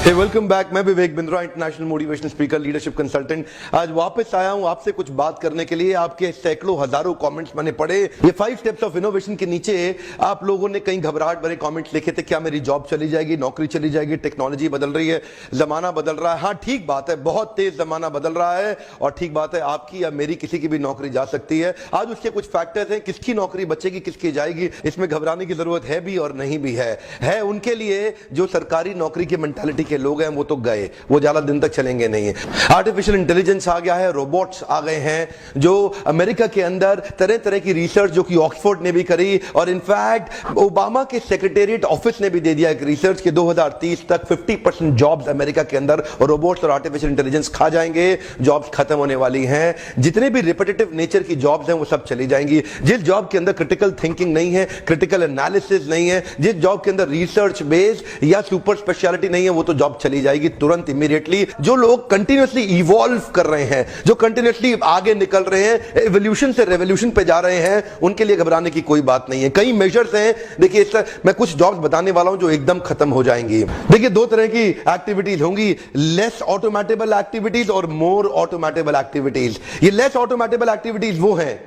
Welcome back. मैं Vivek Bindra, international motivational speaker, leadership consultant. आज वापस आया हूं आपसे कुछ बात करने के लिए। आपके सैकड़ों हजारों कमेंट्स मैंने पढ़े। ये 5 स्टेप्स ऑफ इनोवेशन के नीचे आप लोगों ने कई घबराहट भरे कमेंट्स लिखे थे। क्या मेरी जॉब चली जाएगी, नौकरी चली जाएगी, टेक्नोलॉजी बदल रही है, जमाना बदल रहा है। हाँ, ठीक बात है, बहुत तेज जमाना बदल रहा है और ठीक बात है, आपकी या मेरी किसी की भी नौकरी जा सकती है। आज उसके कुछ फैक्टर्स हैं, किसकी नौकरी बचेगी, किसकी जाएगी, इसमें घबराने की जरूरत है भी और नहीं भी है उनके लिए जो सरकारी नौकरी की मेंटालिटी के लोग हैं, वो तो गए, वो ज्यादा दिन तक चलेंगे नहीं। आर्टिफिशियल इंटेलिजेंस आ गया है, रोबोट्स आ गए हैं, जो अमेरिका के अंदर तरह तरह की रिसर्च जो कि ऑक्सफोर्ड ने भी करी और इनफैक्ट ओबामा के सेक्रेटेरिएट ऑफिस ने भी दे दिया एक रिसर्च के 2030 तक 50% जॉब्स अमेरिका के अंदर रोबोट्स और आर्टिफिशियल इंटेलिजेंस खा जाएंगे। जॉब्स खत्म होने वाली हैं। जितने भी रिपीटेटिव नेचर की जॉब्स हैं वो सब चली जाएंगी। जिस जॉब के अंदर क्रिटिकल थिंकिंग नहीं है, क्रिटिकल एनालिसिस नहीं है, जिस जॉब के अंदर रिसर्च बेस्ड या सुपर स्पेशलिटी नहीं है, वो तो जॉब चली जाएगी तुरंत, इमीडिएटली। जो लोग कंटिन्यूअसली इवॉल्व कर रहे हैं, जो कंटिन्यूअसली आगे निकल रहे हैं, एवोल्यूशन से रेवोल्यूशन पे जा रहे हैं, उनके लिए घबराने की कोई बात नहीं है। कई मेजर्स हैं। देखिए, मैं कुछ जॉब्स बताने वाला हूं जो एकदम खत्म हो जाएंगी। देखिए, 2 तरह की एक्टिविटीज होंगी, लेस ऑटोमेटेबल एक्टिविटीज और मोर ऑटोमेटेबल एक्टिविटीज। ये लेस ऑटोमेटेबल एक्टिविटीज वो हैं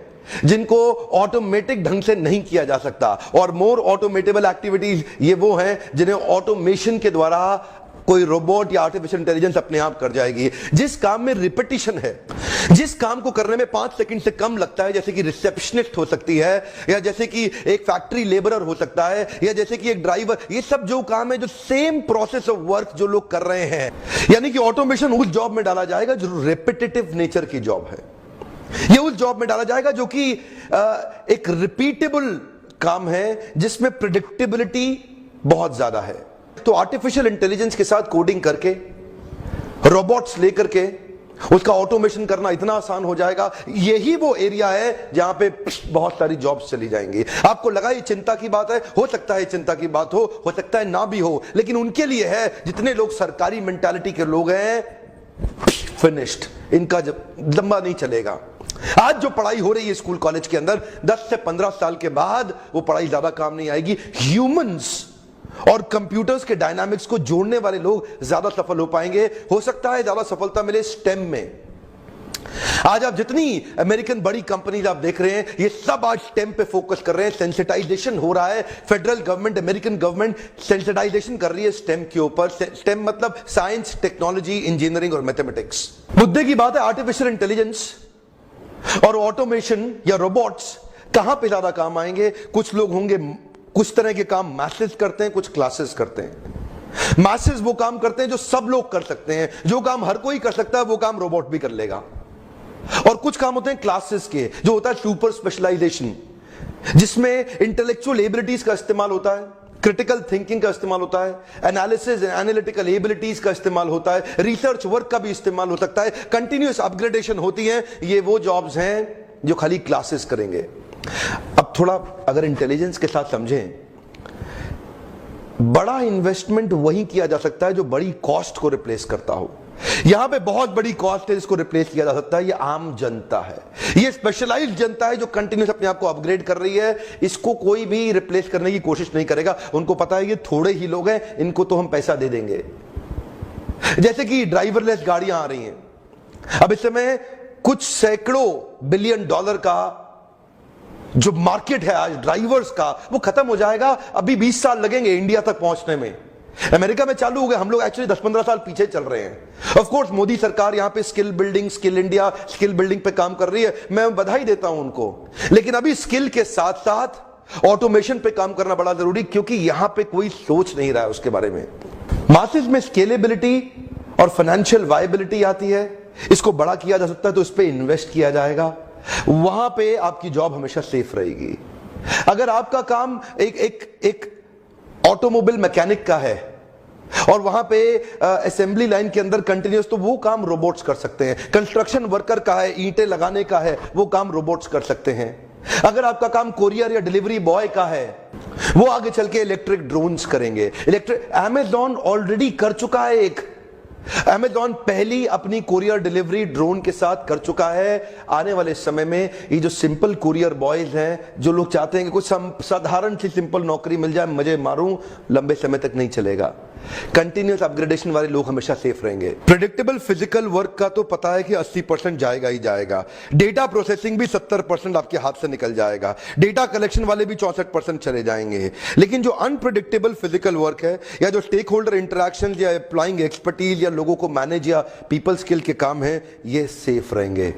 जिनको ऑटोमेटिक ढंग से नहीं किया जा सकता, और मोर ऑटोमेटेबल एक्टिविटीज ये वो हैं जिन्हें ऑटोमेशन के द्वारा कोई रोबोट या आर्टिफिशियल इंटेलिजेंस अपने आप कर जाएगी। जिस काम में रिपीटिशन है, जिस काम को करने में 5 सेकंड से कम लगता है, जैसे कि रिसेप्शनिस्ट हो सकती है, या जैसे कि एक फैक्ट्री लेबरर हो सकता है, या जैसे कि एक ड्राइवर, ये सब जो काम है, जो सेम प्रोसेस ऑफ वर्क जो लोग कर रहे हैं, यानी कि ऑटोमेशन उस जॉब में डाला जाएगा जो रिपीटेटिव नेचर की जॉब है। ये उस जॉब में डाला जाएगा जो कि एक रिपीटेबल काम है, जिसमें प्रेडिक्टेबिलिटी बहुत ज्यादा है। तो आर्टिफिशियल इंटेलिजेंस के साथ कोडिंग करके, रोबोट्स लेकर के उसका ऑटोमेशन करना इतना आसान हो जाएगा। यही वो एरिया है जहां पे बहुत सारी जॉब्स चली जाएंगी। आपको लगा ये चिंता की बात है, हो सकता है चिंता की बात हो सकता है ना भी हो, लेकिन उनके लिए है जितने लोग सरकारी मेंटालिटी के लोग हैं, फिनिश्ड, इनका जब लंबा नहीं चलेगा। आज जो पढ़ाई हो रही है स्कूल कॉलेज के अंदर, 10 से 15 साल के बाद वो पढ़ाई ज्यादा काम नहीं आएगी। ह्यूमंस और कंप्यूटर्स के डायनामिक्स को जोड़ने वाले लोग ज्यादा सफल हो पाएंगे। हो सकता है ज्यादा सफलता मिले स्टेम में। आज आप जितनी अमेरिकन बड़ी कंपनीज आप देख रहे हैं, ये सब आज स्टेम पे फोकस कर रहे हैं। सेंसिटाइजेशन हो रहा है। Federal government, American government sensitization कर रही है स्टेम के ऊपर। स्टेम मतलब साइंस, टेक्नोलॉजी, इंजीनियरिंग और मैथमेटिक्स। मुद्दे की बात है, आर्टिफिशियल इंटेलिजेंस और ऑटोमेशन या रोबोट्स कहां पे ज्यादा काम आएंगे। कुछ लोग होंगे, कुछ तरह के काम मैसेज करते हैं, कुछ क्लासेस करते हैं। मैसेज वो काम करते हैं जो सब लोग कर सकते हैं, जो काम हर कोई कर सकता है वो काम रोबोट भी कर लेगा। और कुछ काम होते हैं क्लासेस के, जो होता है सुपर स्पेशलाइजेशन, जिसमें इंटेलेक्चुअल एबिलिटीज का इस्तेमाल होता है, क्रिटिकल थिंकिंग का इस्तेमाल होता है, एनालिसिस एंड एनालिटिकल एबिलिटीज का इस्तेमाल होता है, रिसर्च वर्क का भी इस्तेमाल हो सकता है, कंटिन्यूअस अपग्रेडेशन होती है। ये वो जॉब्स हैं जो खाली क्लासेस करेंगे। अब थोड़ा अगर इंटेलिजेंस के साथ समझें, बड़ा इन्वेस्टमेंट वही किया जा सकता है जो बड़ी कॉस्ट को रिप्लेस करता हो। यहां पे बहुत बड़ी कॉस्ट है जिसको रिप्लेस किया जा सकता है, ये आम जनता है, ये स्पेशलाइज्ड जनता है जो कंटिन्यूस अपने आप को अपग्रेड कर रही है। इसको कोई भी रिप्लेस करने की कोशिश नहीं करेगा। उनको पता है ये थोड़े ही लोग हैं, इनको तो हम पैसा दे देंगे। जैसे कि ड्राइवरलेस गाड़ियां आ रही हैं। अब इस समय कुछ सैकड़ों बिलियन डॉलर का जो मार्केट है आज ड्राइवर्स का, वो खत्म हो जाएगा। अभी 20 साल लगेंगे इंडिया तक पहुंचने में। अमेरिका में चालू हो गए, हम लोग एक्चुअली 10-15 साल पीछे चल रहे हैं। ऑफ कोर्स मोदी सरकार यहां पे skill building, skill India, skill building पे काम कर रही है, मैं बधाई देता हूं उनको। लेकिन अभी स्किल के साथ साथ ऑटोमेशन पे काम करना बड़ा जरूरी, क्योंकि यहां पे कोई सोच नहीं रहा है उसके बारे में। मासेस में स्केलेबिलिटी और फाइनेंशियल वायबिलिटी आती है, इसको बड़ा किया जा सकता है तो इस पे इन्वेस्ट किया जाएगा। वहां पे आपकी जॉब हमेशा सेफ रहेगी। अगर आपका काम एक ऑटोमोबाइल मैकेनिक का है और वहां पे असेंबली लाइन के अंदर कंटिन्यूस, तो वो काम रोबोट्स कर सकते हैं। कंस्ट्रक्शन वर्कर का है, ईंटें लगाने का है, वो काम रोबोट्स कर सकते हैं। अगर आपका काम कोरियर या डिलीवरी बॉय का है, वो आगे चल के इलेक्ट्रिक ड्रोन्स करेंगे। अमेज़न ऑलरेडी कर चुका है एक अमेज़न पहली अपनी कुरियर डिलीवरी ड्रोन के साथ कर चुका है। आने वाले समय में ये जो सिंपल कुरियर बॉयज हैं, जो लोग चाहते हैं कि कुछ साधारण सी सिंपल नौकरी मिल जाए, मजे मारूं, लंबे समय तक नहीं चलेगा। कंटिन्यूअस अपग्रेडेशन वाले लोग हमेशा सेफ रहेंगे। प्रेडिक्टेबल फिजिकल वर्क का तो पता है कि 80% जाएगा ही जाएगा। डेटा प्रोसेसिंग भी 70% आपके हाथ से निकल जाएगा। डेटा कलेक्शन वाले भी 64% चले जाएंगे। लेकिन जो अनप्रेडिक्टेबल फिजिकल वर्क है या जो स्टेक होल्डर इंटरैक्शन या अप्लाइंग एक्सपर्टीज या लोगों को मैनेज या पीपल स्किल के काम है, ये सेफ रहेंगे।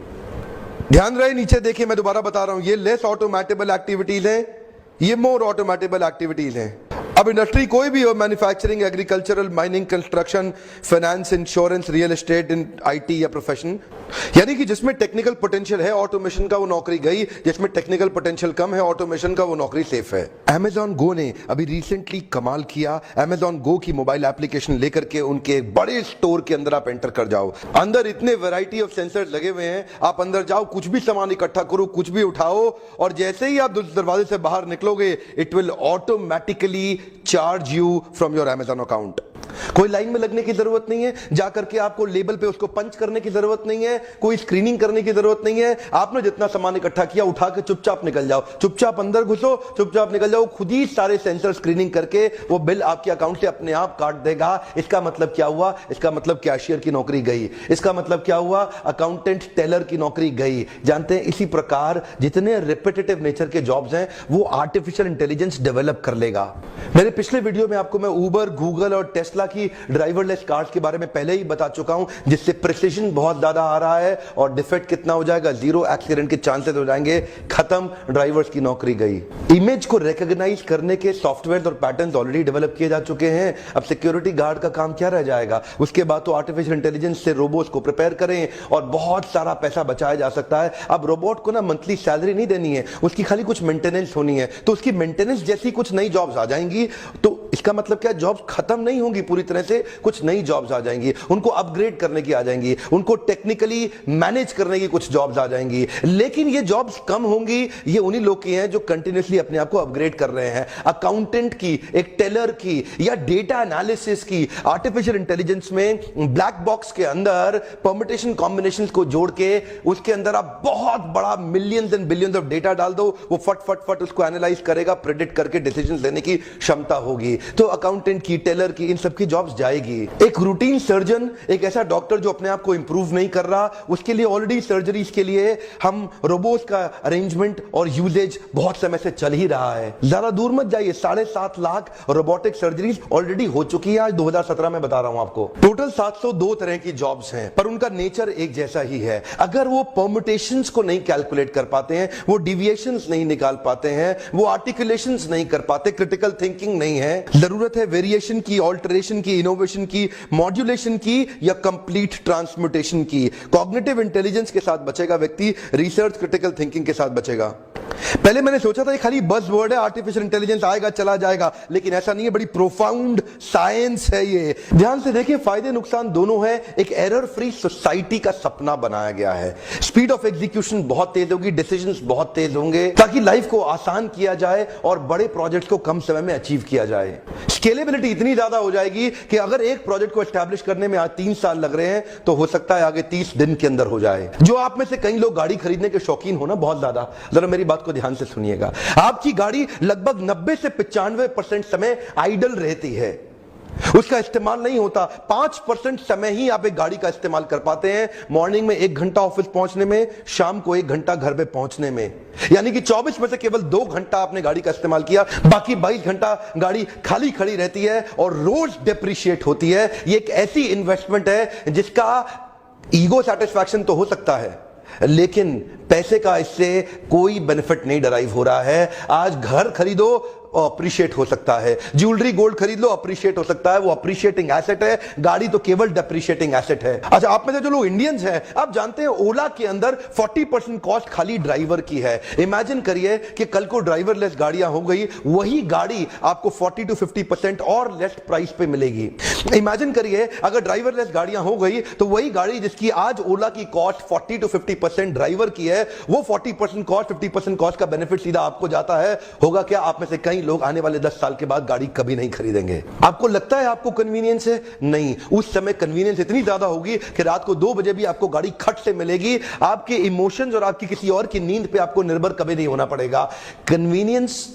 ध्यान रहे, नीचे देखिए, मैं दोबारा बता रहा हूं, ये लेस ऑटोमेटेबल एक्टिविटीज हैं, ये मोर ऑटोमेटेबल एक्टिविटीज हैं। अब इंडस्ट्री कोई भी हो, manufacturing, agricultural, mining, construction, finance, insurance, real estate, in IT या प्रोफेशन, यानी कि जिसमें टेक्निकल पोटेंशियल है ऑटोमेशन का वो नौकरी गई, जिसमें टेक्निकल पोटेंशियल कम है ऑटोमेशन का वो नौकरी सेफ है। Amazon Go ने अभी रिसेंटली कमाल किया। Amazon Go की मोबाइल एप्लीकेशन लेकर के उनके एक बड़े स्टोर के अंदर आप एंटर कर जाओ, अंदर इतने वैरायटी ऑफ सेंसर्स लगे हुए हैं, आप अंदर जाओ, कुछ भी सामान इकट्ठा करो, कुछ भी उठाओ, और जैसे ही आप दरवाजे से बाहर निकलोगे, it will automatically charge you from your Amazon account. कोई लाइन में लगने की जरूरत नहीं है, जाकर के आपको लेबल पे उसको पंच करने की जरूरत नहीं है, कोई स्क्रीनिंग करने की जरूरत नहीं है। आपने जितना सामान इकट्ठा किया उठा के चुपचाप निकल जाओ, चुपचाप अंदर घुसो, चुपचाप निकल जाओ, खुद ही सारे सेंसर स्क्रीनिंग करके वो बिल आपके अकाउंट से अपने आप काट देगा। इसका मतलब क्या हुआ? इसका मतलब कैशियर की नौकरी गई। इसका मतलब क्या हुआ? अकाउंटेंट, टेलर की नौकरी गई। जानते हैं, इसी प्रकार जितने रिपीटेटिव नेचर के जॉब्स हैं वो आर्टिफिशियल इंटेलिजेंस डेवलप कर लेगा। मेरे पिछले वीडियो में आपको मैं उबर, गूगल और टेस्ला की ड्राइवरलेस कार्स के बारे में पहले ही बता चुका हूं, जिससे प्रिसिजन बहुत ज्यादा आ रहा है और डिफेक्ट कितना हो जाएगा, 0 एक्सीडेंट के चांसेस हो जाएंगे, खत्म, ड्राइवर्स की नौकरी गई। इमेज को रिकॉग्नाइज करने के सॉफ्टवेयर और पैटर्न्स ऑलरेडी डेवलप किए जा चुके हैं। अब सिक्योरिटी गार्ड का काम क्या रह जाएगा? उसके बाद तो आर्टिफिशियल इंटेलिजेंस से रोबोट्स को प्रिपेयर करें और बहुत सारा पैसा बचाया जा सकता है। अब रोबोट को ना मंथली सैलरी नहीं देनी है, उसकी खाली कुछ मेंटेनेंस होनी है, तो उसकी मेंटेनेंस जैसी कुछ नई जॉब्स आ जाएंगी। तो इसका मतलब क्या? जॉब्स खत्म नहीं होंगी पूरी तरह से, कुछ नई जॉब्स आ जाएंगी, उनको अपग्रेड करने की आ जाएंगी, उनको टेक्निकली मैनेज करने की कुछ जॉब्स आ जाएंगी। लेकिन ये जॉब्स कम होंगी, ये उन्हीं लोग की हैं जो कंटिन्यूअसली अपने आप को अपग्रेड कर रहे हैं। अकाउंटेंट की, एक टेलर की, या डेटा एनालिसिस की, आर्टिफिशियल इंटेलिजेंस में ब्लैक बॉक्स के अंदर परम्यूटेशन कॉम्बिनेशंस को जोड़ के उसके अंदर आप बहुत बड़ा millions and billions of data डाल दो, वो फट फट फट उसको एनालाइज करेगा, प्रेडिक्ट करके डिसीजन लेने की क्षमता होगी। तो अकाउंटेंट की, टेलर की, इन सब की जॉब्स जाएगी। एक रूटीन सर्जन, एक ऐसा डॉक्टर जो अपने आप को इंप्रूव नहीं कर रहा, उसके लिए ऑलरेडी सर्जरीज के लिए हम रोबोट्स का अरेंजमेंट और यूजेज बहुत समय से चल ही रहा है। ज्यादा दूर मत जाइए, 7.5 लाख रोबोटिक सर्जरीज ऑलरेडी हो चुकी है। आज 2017 में बता रहा हूं आपको। टोटल 702 तरह की जॉब्स हैं, पर उनका नेचर एक जैसा ही है। अगर वो परम्यूटेशंस को नहीं कैलकुलेट कर पाते हैं, वो डिविएशंस नहीं निकाल पाते हैं, वो आर्टिकुलेशंस नहीं कर पाते, क्रिटिकल थिंकिंग नहीं है, जरूरत है वेरिएशन की, ऑल्टरेशन की, इनोवेशन की, मॉड्यूलेशन की या कंप्लीट ट्रांसम्यूटेशन की। कॉग्निटिव इंटेलिजेंस के साथ बचेगा व्यक्ति, रिसर्च क्रिटिकल थिंकिंग के साथ बचेगा। पहले मैंने सोचा था ये खाली बज़ वर्ड है, आर्टिफिशियल इंटेलिजेंस आएगा चला जाएगा, लेकिन ऐसा नहीं है, बड़ी प्रोफाउंड साइंस है ये। ध्यान से देखिए, फायदे नुकसान दोनों है। एक एरर फ्री सोसाइटी का सपना बनाया गया है। स्पीड ऑफ एग्जीक्यूशन बहुत तेज होगी, डिसीजंस बहुत तेज होंगे, ताकि लाइफ को आसान किया जाए और बड़े प्रोजेक्ट्स को कम समय में अचीव किया जाए। स्केलेबिलिटी इतनी ज्यादा हो जाएगी कि अगर एक प्रोजेक्ट को एस्टैब्लिश करने में आज 3 साल लग रहे हैं, तो हो सकता है आगे 30 दिन के अंदर हो जाए। जो आप में से कई लोग गाड़ी खरीदने के शौकीन हो ना, बहुत ज्यादा, जरा मेरी बात को ध्यान से सुनिएगा। आपकी गाड़ी लगभग 90 से 95% समय आइडल रहती है, उसका इस्तेमाल नहीं होता। 5% समय ही आप एक गाड़ी का इस्तेमाल कर पाते हैं। मॉर्निंग में 1 घंटा ऑफिस पहुंचने में, शाम को 1 घंटा घर पे पहुंचने में, यानी कि 24 में से केवल 2 घंटा आपने गाड़ी का इस्तेमाल किया, बाकी 22 घंटा गाड़ी खाली खड़ी रहती है और रोज डेप्रिशिएट होती है। ये एक ऐसी इन्वेस्टमेंट है जिसका ईगो सेटिस्फैक्शन तो हो सकता है, लेकिन पैसे का इससे कोई बेनिफिट नहीं डराइव हो रहा है। आज घर खरीदो, अप्रिशिएट हो सकता है, ज्वेलरी गोल्ड खरीद लो, अप्रिशिएट हो सकता है, वो अप्रिशिएटिंग एसेट है। गाड़ी तो केवल डेप्रिशिएटिंग एसेट है। अच्छा, आप में से जो लोग इंडियंस हैं, आप जानते हैं ओला के अंदर 40% कॉस्ट खाली ड्राइवर की है। इमेजिन करिए कि कल को ड्राइवरलेस गाड़ियां हो गई, वही गाड़ी आपको 40 to 50% और लेस प्राइस पे मिलेगी। इमेजिन करिए अगर ड्राइवरलेस गाड़ियां हो गई, तो वही गाड़ी जिसकी आज ओला की कॉस्ट 40 to 50% ड्राइवर की है, वो 40% कॉस्ट, 50% कॉस्ट का बेनिफिट सीधा आपको जाता है। होगा क्या? आप में से कई लोग आने वाले 10 साल के बाद गाड़ी कभी नहीं खरीदेंगे। आपको लगता है आपको कन्वीनियंस है? नहीं, उस समय कन्वीनियंस इतनी ज्यादा होगी कि रात को 2 बजे भी आपको गाड़ी खट से मिलेगी। आपके इमोशंस और आपकी किसी और की नींद पे आपको निर्भर कभी नहीं होना पड़ेगा। कन्वीनियंस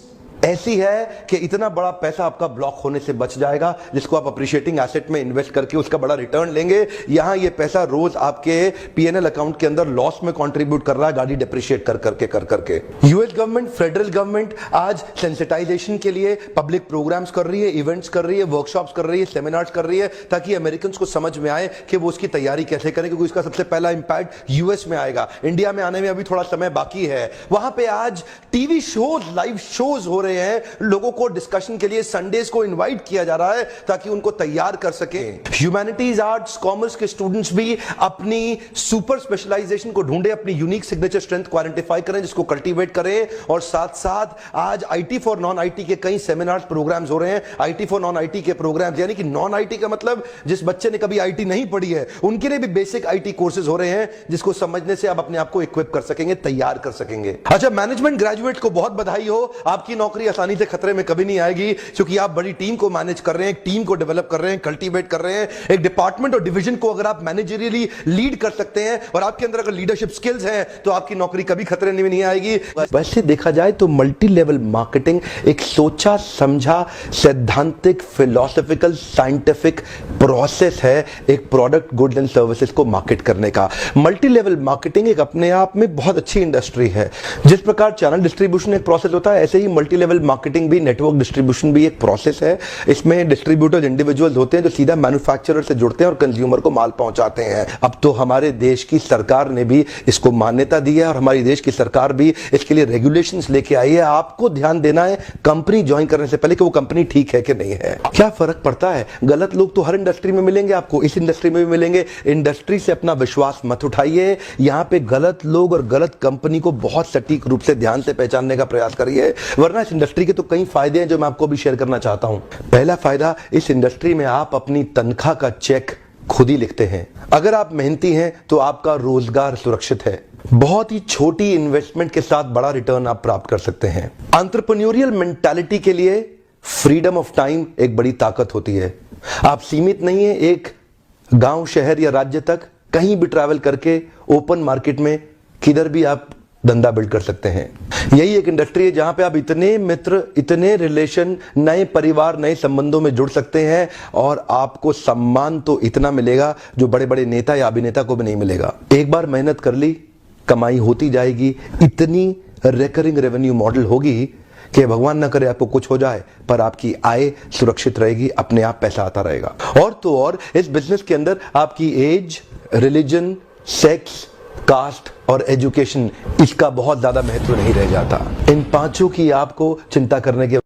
ऐसी है कि इतना बड़ा पैसा आपका ब्लॉक होने से बच जाएगा, जिसको आप अप्रिशिएटिंग एसेट में इन्वेस्ट करके उसका बड़ा रिटर्न लेंगे। यहां ये पैसा रोज आपके पीएनएल अकाउंट के अंदर लॉस में कंट्रीब्यूट कर रहा है, गाड़ी डिप्रिशिएट कर करके। यूएस गवर्नमेंट, फेडरल गवर्नमेंट आज सेंसिटाइजेशन के लिए पब्लिक प्रोग्राम्स कर रही है, इवेंट्स कर रही है, वर्कशॉप्स कर रही है, सेमिनार्स कर रही है, ताकि अमेरिकन को समझ में आए कि वो उसकी तैयारी कैसे करें, क्योंकि इसका सबसे पहला इंपैक्ट यूएस में आएगा। इंडिया में आने में अभी थोड़ा समय बाकी है। वहां पे आज टीवी शोज, लाइव शोज हो रहे हैं, लोगों को डिस्कशन के लिए संडेज को इनवाइट किया जा रहा है ताकि उनको तैयार कर सके। ह्यूमैनिटीज, आर्ट्स, कॉमर्स के स्टूडेंट्स भी अपनी सुपर स्पेशलाइजेशन को ढूंढे, अपनी यूनिक सिग्नेचर स्ट्रेंथ को आइडेंटिफाई करें, जिसको कल्टीवेट करें। और साथ साथ आज आईटी फॉर नॉन आईटी के कई सेमिनार्स, प्रोग्राम्स हो रहे हैं। आईटी फॉर नॉन आईटी के प्रोग्राम्स, यानी कि नॉन आईटी का मतलब जिस बच्चे ने कभी आईटी नहीं पढ़ी है, उनके लिए भी बेसिक आईटी कोर्सेज हो रहे हैं, जिसको समझने से आप अपने आप को इक्विप कर सकेंगे, तैयार कर सकेंगे। अच्छा, मैनेजमेंट ग्रेजुएट को बहुत बधाई हो, आपकी नौकरी आसानी से खतरे में कभी नहीं आएगी, क्योंकि आप बड़ी टीम को मैनेज कर रहे हैं, एक टीम को डेवलप कर रहे हैं, कल्टीवेट कर रहे हैं। एक डिपार्टमेंट और डिवीजन को अगर आप मैनेजरियली लीड कर सकते हैं और आपके अंदर अगर लीडरशिप स्किल्स हैं, तो आपकी नौकरी कभी खतरे में नहीं आएगी। वैसे देखा जाए तो मल्टी लेवल मार्केटिंग एक सोचा समझा, सैद्धांतिक, फिलोसॉफिकल, साइंटिफिक प्रोसेस है एक प्रोडक्ट, गुड्स एंड सर्विसेज को मार्केट करने का। मल्टी लेवल मार्केटिंग एक अपने आप में बहुत अच्छी इंडस्ट्री है। जिस प्रकार चैनल डिस्ट्रीब्यूशन एक प्रोसेस होता है, ऐसे ही मल्टी लेवल मार्केटिंग भी, नेटवर्क डिस्ट्रीब्यूशन भी एक प्रोसेस है। इसमें डिस्ट्रीब्यूटर्स इंडिविजुअल्स होते हैं जो सीधा मैन्युफैक्चरर से जुड़ते हैं और कंज्यूमर को माल पहुंचाते हैं। अब तो हमारे देश की सरकार ने भी इसको मान्यता दी है और हमारी देश की सरकार भी इसके लिए रेगुलेशंस लेके आई है। आपको ध्यान देना है कंपनी ज्वाइन करने से पहले कि वो कंपनी ठीक है कि नहीं है। क्या फर्क पड़ता है? गलत लोग तो हर इंडस्ट्री में मिलेंगे, आपको इस इंडस्ट्री में भी मिलेंगे। इंडस्ट्री से अपना विश्वास मत उठाइए। यहां पे गलत लोग और गलत कंपनी को बहुत सटीक रूप से ध्यान से पहचानने का प्रयास करिए, वरना इस इंडस्ट्री के तो कई फायदे हैं जो मैं आपको भी शेयर करना चाहता हूं। पहला फायदा, इस इंडस्ट्री में आप अपनी तनख्वाह का चेक खुद ही लिखते हैं। अगर आप मेहनती हैं तो आपका रोजगार सुरक्षित है। बहुत ही छोटी इन्वेस्टमेंट के साथ बड़ा रिटर्न आप प्राप्त कर सकते हैं। एंटरप्रेन्योरियल मेंटालिटी के लिए फ्रीडम ऑफ टाइम एक बड़ी ताकत होती है। आप सीमित नहीं है एक गांव, शहर या राज्य तक, कहीं भी ट्रैवल करके ओपन मार्केट में किधर भी आप धंधा बिल्ड कर सकते हैं। यही एक इंडस्ट्री है जहां पे आप इतने मित्र, इतने रिलेशन, नए परिवार, नए संबंधों में जुड़ सकते हैं और आपको सम्मान तो इतना मिलेगा जो बड़े बड़े नेता या अभिनेता को भी नहीं मिलेगा। एक बार मेहनत कर ली, कमाई होती जाएगी। इतनी रिकरिंग रेवेन्यू मॉडल होगी कि भगवान ना करे आपको कुछ हो जाए, पर आपकी आय सुरक्षित रहेगी, अपने आप पैसा आता रहेगा। और तो और इस बिजनेस के अंदर आपकी एज, रिलीजन, सेक्स, कास्ट और एजुकेशन, इसका बहुत ज्यादा महत्व नहीं रह जाता। इन पांचों की आपको चिंता करने के